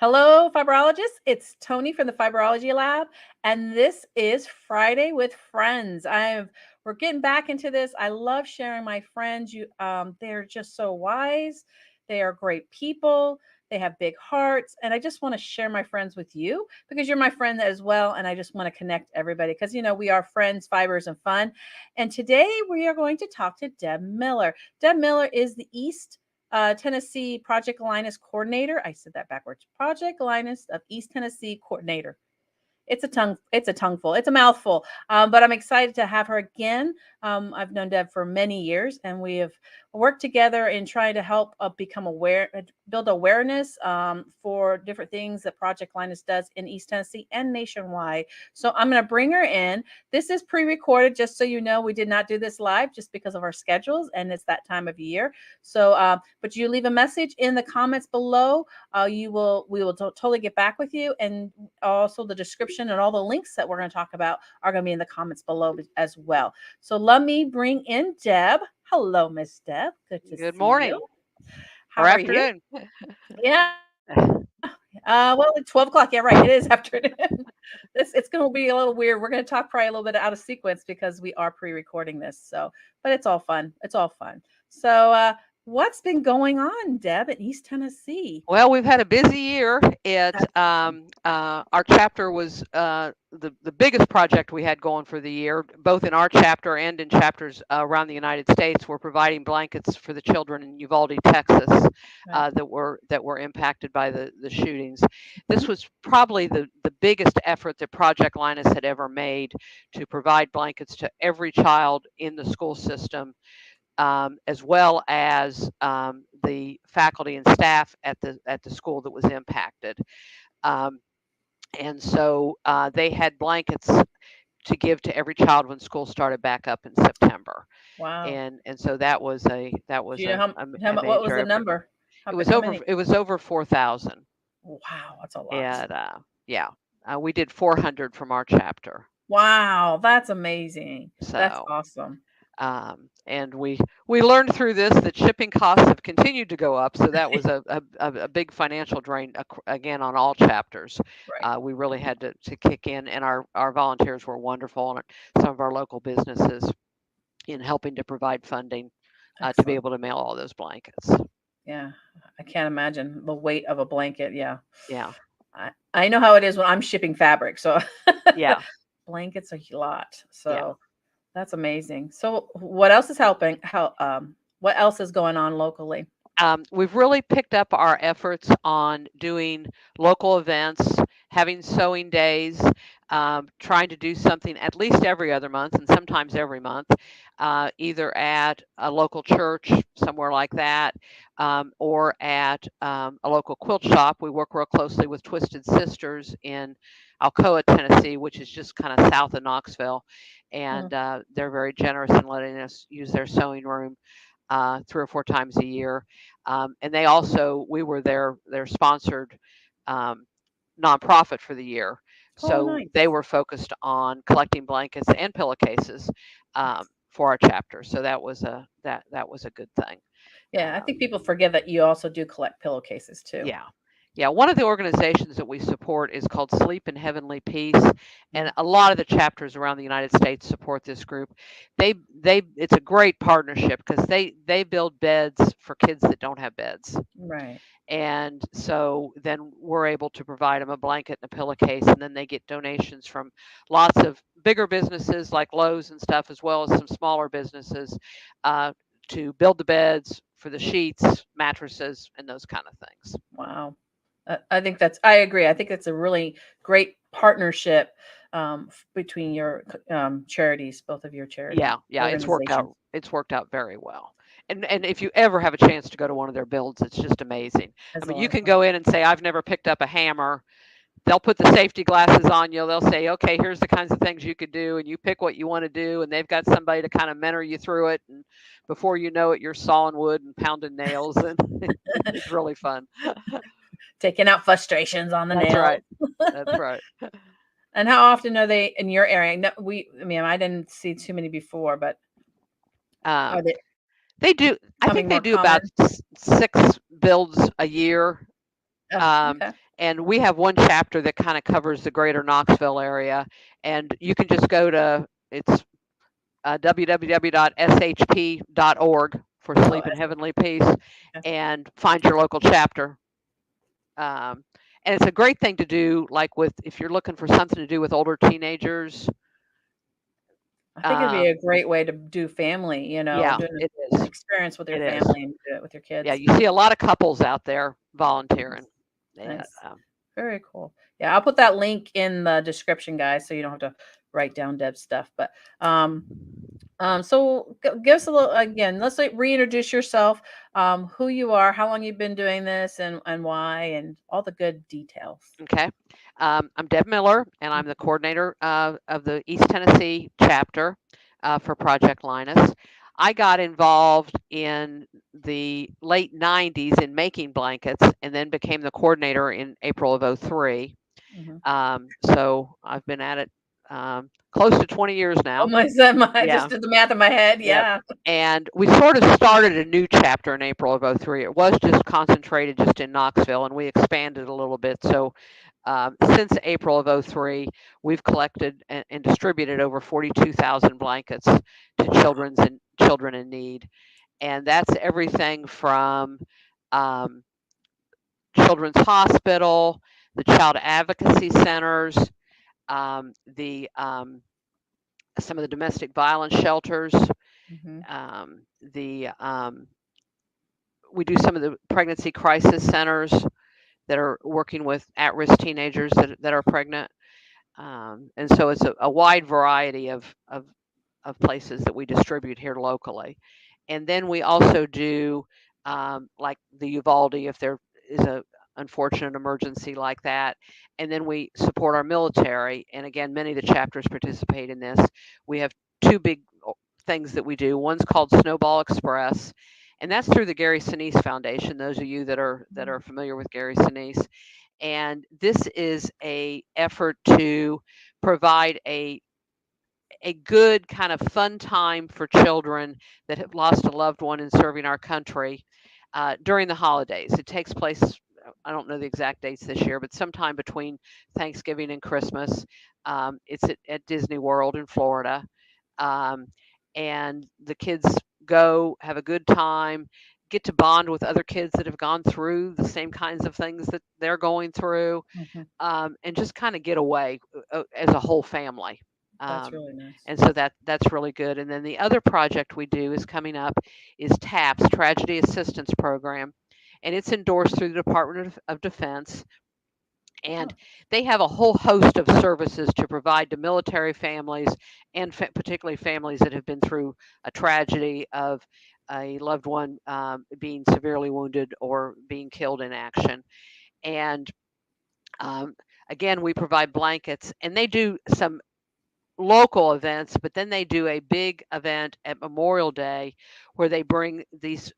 Hello, fibrologists. It's Tony from the Fibrology Lab, and this is Friday with Friends. We're getting back into this. I love sharing my friends. They're just so wise. They are great people. They have big hearts, and I just want to share my friends with you because you're my friend as well. And I just want to connect everybody because we are friends, fibers, and fun. And today we are going to talk to Deb Miller. Deb Miller is the East Tennessee Project Linus coordinator. I said that backwards. Project Linus of East Tennessee coordinator. It's a tongueful. It's a mouthful. But I'm excited to have her again. I've known Deb for many years, and we have worked together in trying to help build awareness for different things that Project Linus does in East Tennessee and nationwide. So I'm going to bring her in. This is pre-recorded, just so you know. We did not do this live just because of our schedules, and it's that time of year. So, but you leave a message in the comments below. We will totally get back with you, and also the description and all the links that we're going to talk about are going to be in the comments below as well. So let me bring in Deb. Hello, Miss Deb. Good to Good see morning you. or How are you? afternoon. Yeah. Well, it's 12 o'clock. Yeah, right. It is afternoon. It's going to be a little weird. We're going to talk probably a little bit out of sequence because we are pre-recording this. So, but it's all fun. It's all fun. So, what's been going on, Deb, in East Tennessee? Well, we've had a busy year. That's awesome. Our chapter was the biggest project we had going for the year, both in our chapter and in chapters around the United States. We're providing blankets for the children in Uvalde, Texas, Right. that were impacted by the shootings. Mhm. This was probably the biggest effort that Project Linus had ever made to provide blankets to every child in the school system, as well as the faculty and staff at the school that was impacted. Um, and so they had blankets to give to every child when school started back up in September. Wow. And so that was a that Do was you know how a what was major the effort. number? It was How over many? it was over 4,000, Wow, that's a lot. and yeah, we did 400 from our chapter. Wow, that's amazing. That's So awesome. and we learned through this that shipping costs have continued to go up, so that was a big financial drain again on all chapters. Right. We really had to kick in, and our volunteers were wonderful, and some of our local businesses in helping to provide funding to be Excellent. able to mail all those blankets. Yeah. I can't imagine the weight of a blanket. Yeah. Yeah, I know how it is when I'm shipping fabric. So yeah, blankets a lot. yeah. So that's amazing. So what else is helping? What else is going on locally? We've really picked up our efforts on doing local events, having sewing days, trying to do something at least every other month and sometimes every month, either at a local church, somewhere like that, or at a local quilt shop. We work real closely with Twisted Sisters in Alcoa, Tennessee, which is just kind of south of Knoxville. Mm, And they're very generous in letting us use their sewing room 3 or 4 times a year. And we were their sponsored um, nonprofit for the year. oh, So they nice. were focused on collecting blankets and pillowcases for our chapter. So that was a good thing. Yeah, I Um, think people forget that you also do collect pillowcases too. yeah. Yeah, one of the organizations that we support is called Sleep in Heavenly Peace, and Mm, a lot of the chapters around the United States support this group. It's a great partnership because they build beds for kids that don't have beds, right. and so then we're able to provide them a blanket and a pillowcase, and then they get donations from lots of bigger businesses like Lowe's and stuff, as well as some smaller businesses, uh, to build the beds for the sheets, mattresses, and those kind of things. Wow. I agree. I think that's a really great partnership between your charities, both of your charity Yeah, yeah, it's worked organizations. out it's worked out very well. And if you ever have a chance to go to one of their builds, it's just amazing. I That's a mean, lot you of can fun. go in and say, "I've never picked up a hammer." They'll put the safety glasses on you. They'll say, "Okay, here's the kinds of things you could do," and you pick what you want to do, and they've got somebody to kind of mentor you through it, and before you know it, you're sawing wood and pounding nails, and it's really fun. Taking out frustrations on the That's nails. right. That's right. And how often are they in your area? No, I mean, I didn't see too many before, but are Um, they they do. I think becoming they more do about common? 6 builds a year. Oh, Um, okay. and we have one chapter that kind of covers the greater Knoxville area, and you can just go to it's www.shp.org for Oh, Sleep in Heavenly Peace, okay. and find your local chapter. Um, and it's a great thing to do, like with if you're looking for something to do with older teenagers. I think it'd be a Um, great way to do family, yeah, doing it an is. experience with your It is. family and do it with your Yeah, kids. you see a lot of couples out there volunteering. Nice. And Nice. Very cool. Yeah, I'll put that link in the description, guys, so you don't have to write down Deb's stuff. But so give us a little again. Let's like reintroduce yourself, who you are, how long you've been doing this, and why, and all the good details. okay. I'm Deb Miller, and I'm the Mhm, coordinator of the East Tennessee chapter for Project Linus. I got involved in the late 90s in making blankets and then became the coordinator in April of '03. mhm. So I've been at it close to 20 years Oh now. my, I just Yeah. did the math in my head. Yep. Yeah. And we sort of started a new chapter in April of '03. It was just concentrated just in Knoxville, and we expanded a little bit. So since April of '03, we've collected and distributed over 42,000 blankets to children in need, and that's everything from um, Children's Hospital, the Child Advocacy Centers, the some of the domestic violence shelters, Mhm. the we do some of the pregnancy crisis centers that are working with at-risk teenagers that are pregnant. And so it's a wide variety of places that we distribute here locally. And then we also do like the Uvalde if there is a unfortunate emergency like that. And then we support our military. And again, many of the chapters participate in this. We have two big things that we do. One's called Snowball Express, and that's through the Gary Sinise Foundation. Those of you that are familiar with Gary Sinise, and this is a effort to provide a good kind of fun time for children that have lost a loved one in serving our country during the holidays. It takes place, I don't know the exact dates this year, but sometime between Thanksgiving and Christmas. It's at Disney World in Florida. Um, and the kids go, have a good time, get to bond with other kids that have gone through the same kinds of things that they're going through, Mhm. and just kind of get away as a whole family. That's Um, really nice. and so that's really good. And then the other project we do is coming up is TAPS Tragedy Assistance Program, and it's endorsed through the Department of Defense. And Oh. they have a whole host of services to provide to military families and particularly families that have been through a tragedy of a loved one being severely wounded or being killed in action. And um, again, we provide blankets, and they do some local events, but then they do a big event at Memorial Day where they bring these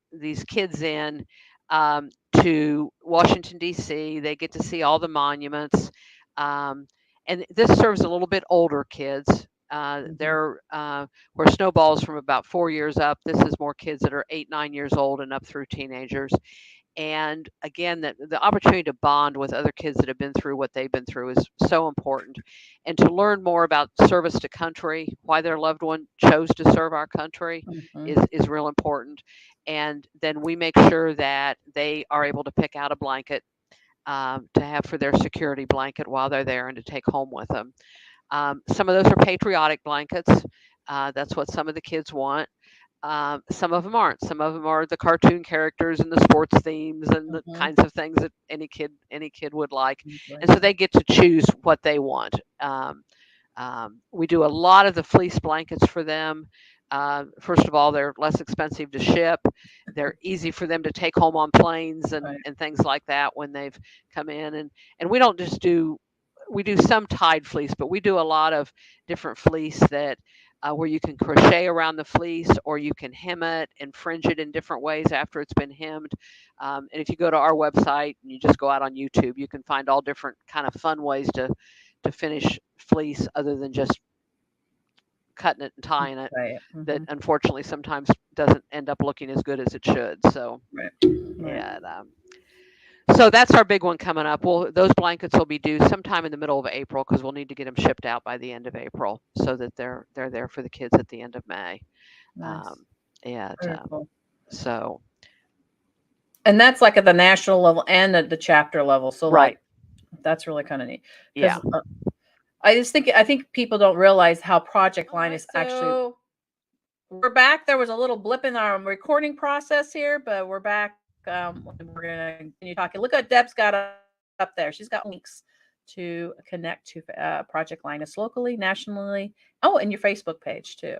kids in to Washington D.C. They get to see all the monuments, and this serves a little bit older kids. Mhm. They're where Snowball's from about 4 years up. This is more kids that are 8, 9 years old and up through teenagers. And again, the opportunity to bond with other kids that have been through what they've been through is so important, and to learn more about service to country, why their loved one chose to serve our country, Mhm. is real important. And then we make sure that they are able to pick out a blanket to have for their security blanket while they're there and to take home with them. Some of those are patriotic blankets. That's what some of the kids want. Some of them aren't. Some of them are the cartoon characters and the sports themes and the Mhm. kinds of things that any kid would like, Enjoy, and so yeah. they get to choose what they want. We do a lot of the fleece blankets for them. First of all, they're less expensive to ship. They're easy for them to take home on planes Right. and things like that when they've come in. And we don't just do we do some tied fleece, but we do a lot of different fleece that where you can crochet around the fleece or you can hem it and fringe it in different ways after it's been hemmed. And if you go to our website and you just go out on YouTube, you can find all different kind of fun ways to finish fleece other than just cutting it and tying it. Right. That Mhm. unfortunately sometimes doesn't end up looking as good as it should. So Right. Right. and So that's our big one coming up. Well, those blankets will be due sometime in the middle of April because we'll need to get them shipped out by the end of April so that they're there for the kids at the end of May. Nice. Um, and Very cool. so And that's like at the national level and at the chapter level. So right, like that's really kind of neat yeah. because I think people don't realize how Project Linus actually. So we're back. There was a little blip in our recording process here, but we're back. We're gonna continue talking. Look what Deb's got up there. She's got links to connect to Project Linus locally, nationally. Oh, and your Facebook page too.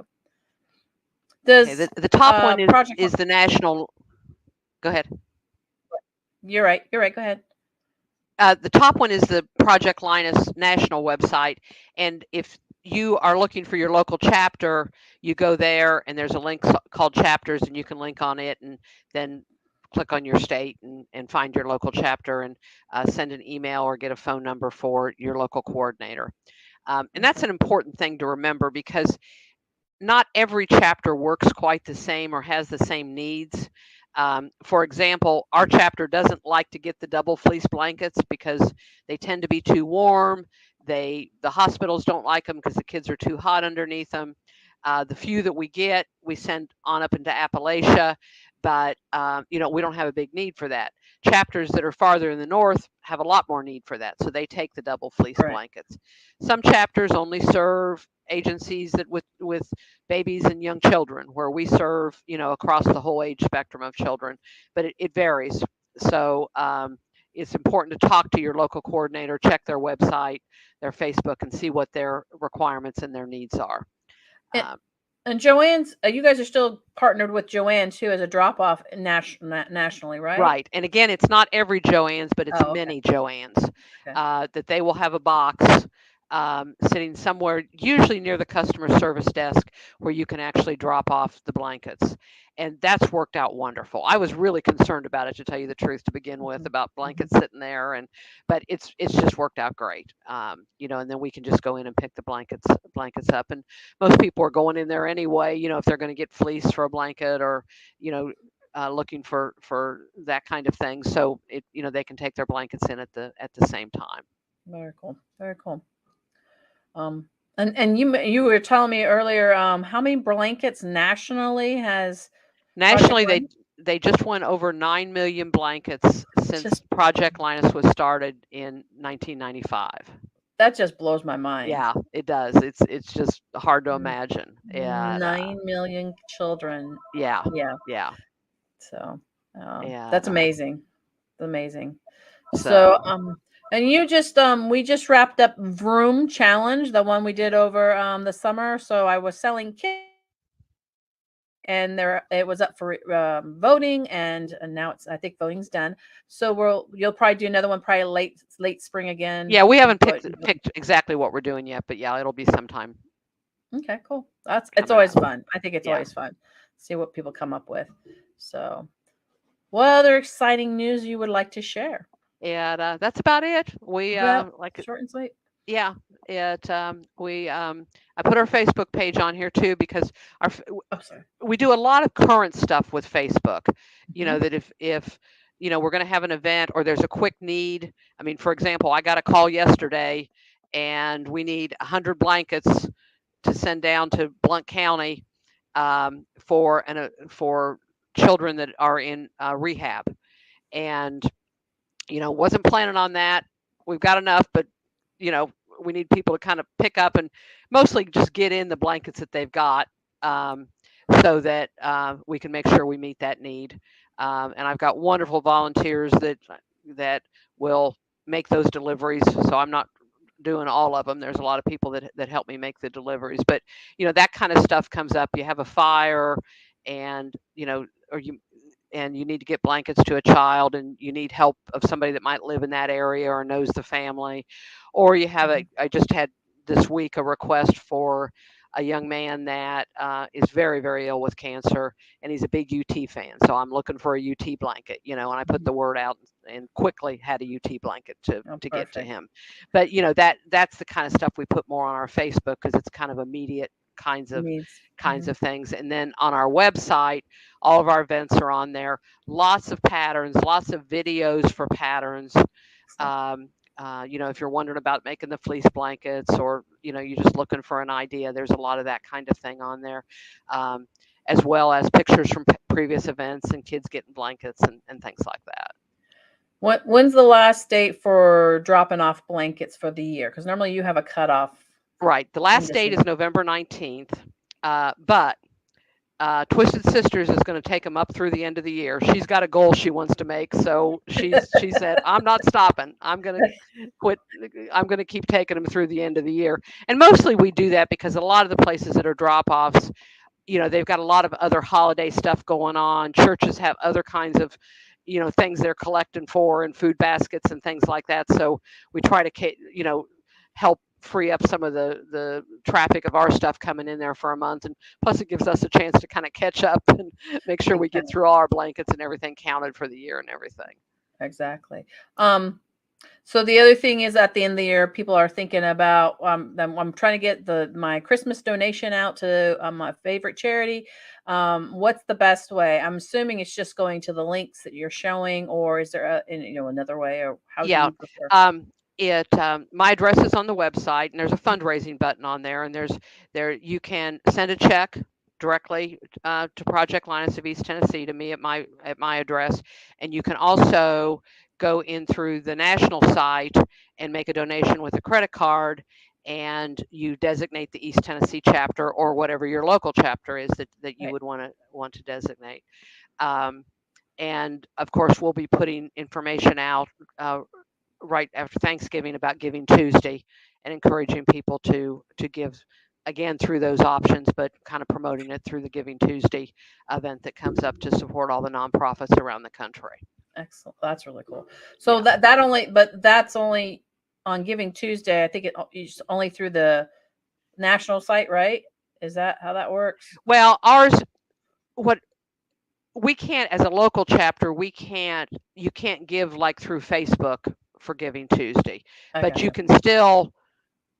Okay, Does the top one Project? is the national. Go ahead. You're right. You're right. Go ahead. The top one is the Project Linus national website, and if you are looking for your local chapter, you go there, and there's a link called Chapters, and you can link on it, and then click on your state and find your local chapter and send an email or get a phone number for your local coordinator. And that's an important thing to remember because not every chapter works quite the same or has the same needs. For example, our chapter doesn't like to get the double fleece blankets because they tend to be too warm. The hospitals don't like them because the kids are too hot underneath them. The few that we get, we send on up into Appalachia, but we don't have a big need for that. Chapters that are farther in the north have a lot more need for that, so they take the double fleece blankets. Some chapters only serve agencies that with babies and young children, where we serve across the whole age spectrum of children, but it varies. So it's important to talk to your local coordinator, check their website, their Facebook, and see what their requirements and their needs are. And Joanne's, you guys are still partnered with Joanne too as a drop off nationally, right? Right. And again, it's not every Joanne's, but it's many Joanne's that they will have a box sitting somewhere, usually near the customer service desk, where you can actually drop off the blankets. And that's worked out wonderful. I was really concerned about it, to tell you the truth, to begin with, about blankets sitting there, but it's just worked out great. And then we can just go in and pick the blankets up. And most people are going in there anyway, if they're going to get fleece for a blanket or, looking for that kind of thing. So they can take their blankets in at the same time. Very cool. Very cool. And you were telling me earlier, how many blankets nationally has nationally they just went over 9 million blankets since Project Linus was started in 1995. That just blows my mind. Yeah, it does. It's just hard to imagine. Yeah, 9 million children. Yeah. Yeah. Yeah. So that's amazing. It's amazing. And you just we just wrapped up Vroom Challenge, the one we did over the summer. So I was selling kits, and it was up for voting, and now I think voting's done. So you'll probably do another one probably late spring again. Yeah, we haven't picked exactly what we're doing yet, but yeah, it'll be sometime. Okay, cool. It's always fun. I think it's always fun. See what people come up with. So what other exciting news you would like to share? Yeah, that's about it. We like short and sweet. Yeah, I put our Facebook page on here too because we do a lot of current stuff with Facebook. That if we're going to have an event or there's a quick need. I mean, for example, I got a call yesterday, and we need 100 blankets to send down to Blount County for children that are in rehab, and wasn't planning on that. We've got enough, but we need people to kind of pick up and mostly just get in the blankets that they've got, so that we can make sure we meet that need. And I've got wonderful volunteers that will make those deliveries. So I'm not doing all of them. There's a lot of people that help me make the deliveries, but that kind of stuff comes up. You have a fire, and and you need to get blankets to a child, and you need help of somebody that might live in that area or knows the family, or you have I just had this week a request for a young man that is very, very ill with cancer, and he's a big UT fan. So I'm looking for a UT blanket, and I put the word out and quickly had a UT blanket to get to him. But that's the kind of stuff we put more on our Facebook because it's kind of immediate kinds of Needs. kinds of things. And then on our website, all of our events are on there. Lots of patterns, lots of videos for patterns. Excellent. If you're wondering about making the fleece blankets, or you're just looking for an idea, there's a lot of that kind of thing on there, as well as pictures from previous events and kids getting blankets and things like that. When's the last date for dropping off blankets for the year? Because normally you have a cutoff Right. The in last date is December. November 19th, but Twisted Sisters is going to take them up through the end of the year. She's got a goal she wants to make, so she said, "I'm not stopping. I'm going to quit. I'm going to keep taking them through the end of the year." And mostly we do that because a lot of the places that are drop-offs, they've got a lot of other holiday stuff going on. Churches have other kinds of things they're collecting for, and food baskets and things like that. So we try to help free up some of the traffic of our stuff coming in there for a month, and plus it gives us a chance to kind of catch up and make sure we get through all our blankets and everything counted for the year and everything. Exactly. So the other thing is, at the end of the year, people are thinking about, I'm trying to get my Christmas donation out to my favorite charity. What's the best way? I'm assuming it's just going to the links that you're showing, or is there another way, or how do Yeah. you prefer? My address is on the website, and there's a fundraising button on there, and you can send a check directly to Project Linus of East Tennessee to me at my address, and you can also go in through the national site and make a donation with a credit card, and you designate the East Tennessee chapter or whatever your local chapter is that you Right. would want to designate. And of course, we'll be putting information out right after Thanksgiving about Giving Tuesday, and encouraging people to give again through those options, but kind of promoting it through the Giving Tuesday event that comes up to support all the nonprofits around the country. Excellent. That's really cool. So Yeah. that's only on Giving Tuesday. I think it's only through the national site, right? Is that how that works? Well, what we can't, as a local chapter, you can't give like through Facebook for Giving Tuesday, I but you gotcha. can still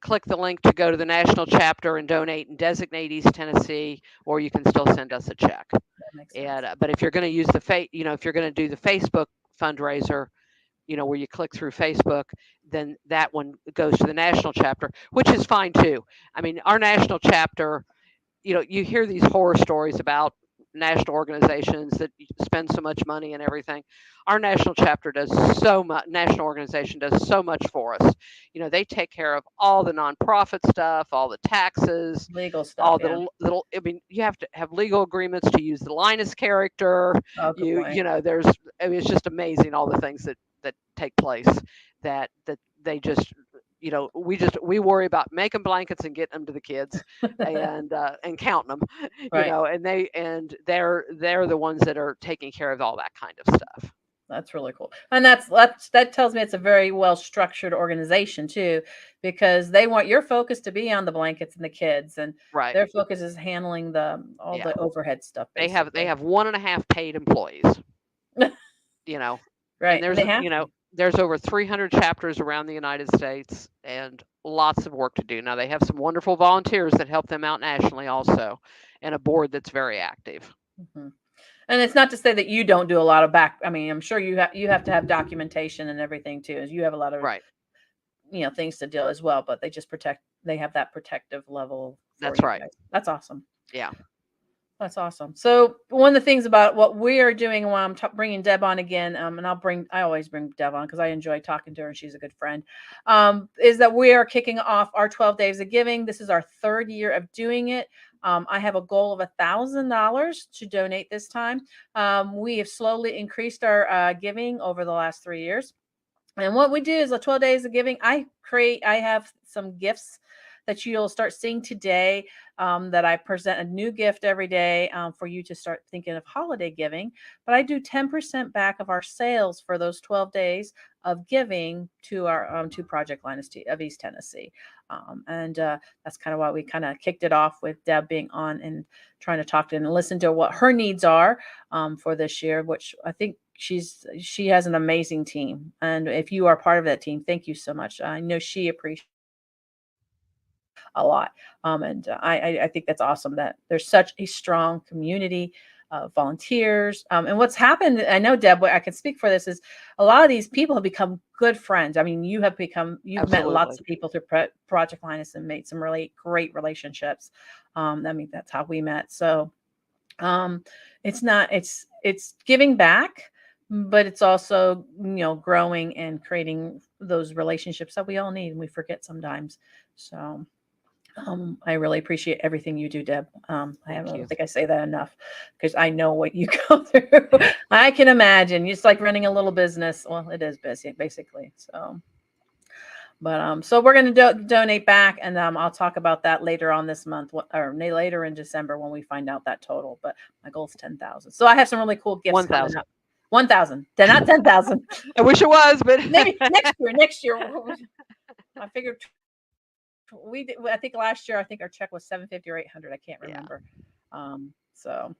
click the link to go to the national chapter and donate and designate East Tennessee, or you can still send us a check. That makes sense. And but if you're going to use if you're going to do the Facebook fundraiser, where you click through Facebook, then that one goes to the national chapter, which is fine too. I mean, our national chapter, you hear these horror stories about national organizations that spend so much money and everything. Our national chapter does so much. National organization does so much for us. They take care of all the nonprofit stuff, all the taxes, Legal stuff, all yeah. the little. I mean, you have to have legal agreements to use the Linus character. Oh, good point. There's. I mean, it's just amazing all the things that take place that they just we worry about making blankets and getting them to the kids and counting them, Right. and they're the ones that are taking care of all that kind of stuff. That's really cool. And that tells me it's a very well structured organization too, because they want your focus to be on the blankets and the kids, and Right. their focus is handling all Yeah. the overhead stuff They basically. have 1.5 paid employees, you know, and Right. And they have to. there's over 300 chapters around the United States, and lots of work to do. Now they have some wonderful volunteers that help them out nationally also, and a board that's very active. Hmm. And it's not to say that you don't do a lot of back. I mean, I'm sure you have to have documentation and everything too, as you have a lot of Right. things to deal as well. But they have that protective level for That's you right. guys. That's awesome. Yeah. That's awesome. So one of the things about what we are doing, while I'm bringing Deb on again, and I always bring Deb on because I enjoy talking to her and she's a good friend, is that we are kicking off our 12 days of giving. This is our third year of doing it. I have a goal of $1,000 to donate this time. We have slowly increased our giving over the last 3 years. And what we do is the 12 days of giving. I have some gifts that you'll start seeing today, that I present a new gift every day, for you to start thinking of holiday giving. But I do 10% back of our sales for those 12 days of giving to our to Project Linus of East Tennessee. And that's kind of why we kind of kicked it off with Deb being on and trying to talk to and listen to what her needs are, for this year, which I think she has an amazing team. And if you are part of that team, thank you so much. I know she appreciates. a lot. And I think that's awesome that there's such a strong community of volunteers. And what's happened, I know, Deb, I can speak for this, is a lot of these people have become good friends. I mean, you've met lots Absolutely. of people through Project Linus and made some really great relationships. I mean, that's how we met. So um, it's giving back, but it's also, growing and creating those relationships that we all need and we forget sometimes. So I really appreciate everything you do, Deb. I Thank don't you. think I say that enough because I know what you go through. I can imagine. It's like running a little business. Well, it is busy, basically. So, but so we're going to donate back, and I'll talk about that later on this month, or later in December when we find out that total. But my goal is 10,000. So I have some really cool gifts coming 1,000. up. 1,000. They're not 10,000. I wish it was, but Maybe next year. Next year, I figured we did. I think last year, I think our check was 750 or 800. I can't yeah. remember. So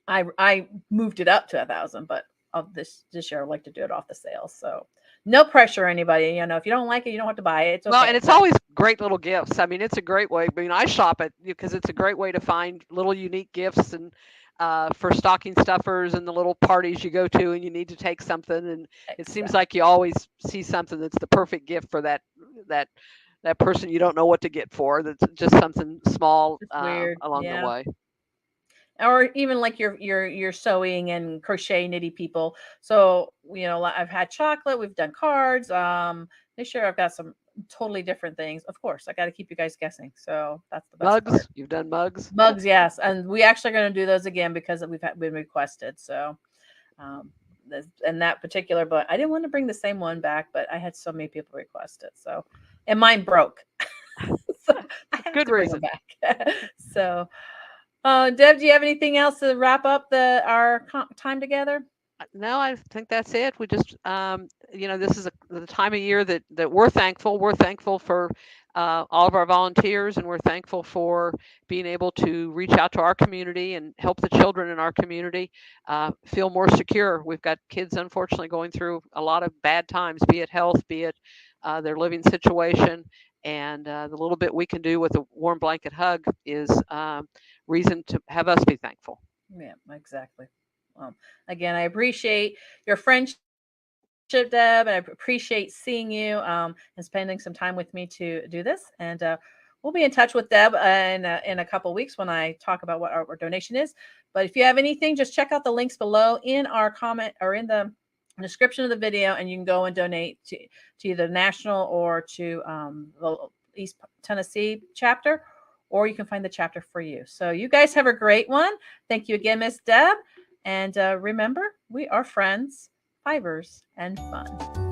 I moved it up to 1,000, but this year I'd like to do it off the sales. So no pressure, anybody. If you don't like it, you don't have to buy it. It's Well, and okay. it's But always great little gifts. I mean, it's a great way. I mean, I shop it because it's a great way to find little unique gifts and for stocking stuffers and the little parties you go to and you need to take something. And it seems exactly, like you always see something that's the perfect gift for that that person you don't know what to get for. That's just something small it's weird. along the Yeah. way. Or even like your sewing and crochet knitty people. So I've had chocolate, we've done cards. This year I've got some totally different things. Of course, I got to keep you guys guessing. So that's the best part. Mugs, you've done mugs. Mugs, yes, and we actually are going to do those again because been requested. So um, and that particular, but I didn't want to bring the same one back, but I had so many people request it. So and mine broke, so I have Good to bring them reason. back. So. Deb, do you have anything else to wrap up our time together? No, I think that's it. We just, this is the time of year that we're thankful. We're thankful for all of our volunteers, and we're thankful for being able to reach out to our community and help the children in our community feel more secure. We've got kids, unfortunately, going through a lot of bad times, be it health, be it their living situation. And the little bit we can do with a warm blanket hug is reason to have us be thankful. Yeah, exactly. Again, I appreciate your friendship, Deb, and I appreciate seeing you and spending some time with me to do this. And we'll be in touch with Deb in a couple weeks when I talk about what our donation is. But if you have anything, just check out the links below in our comment or in the description of the video, and you can go and donate to either national or to the East Tennessee chapter, or you can find the chapter for you. So you guys have a great one. Thank you again, Miss Deb. And remember, we are friends, fibers, and fun.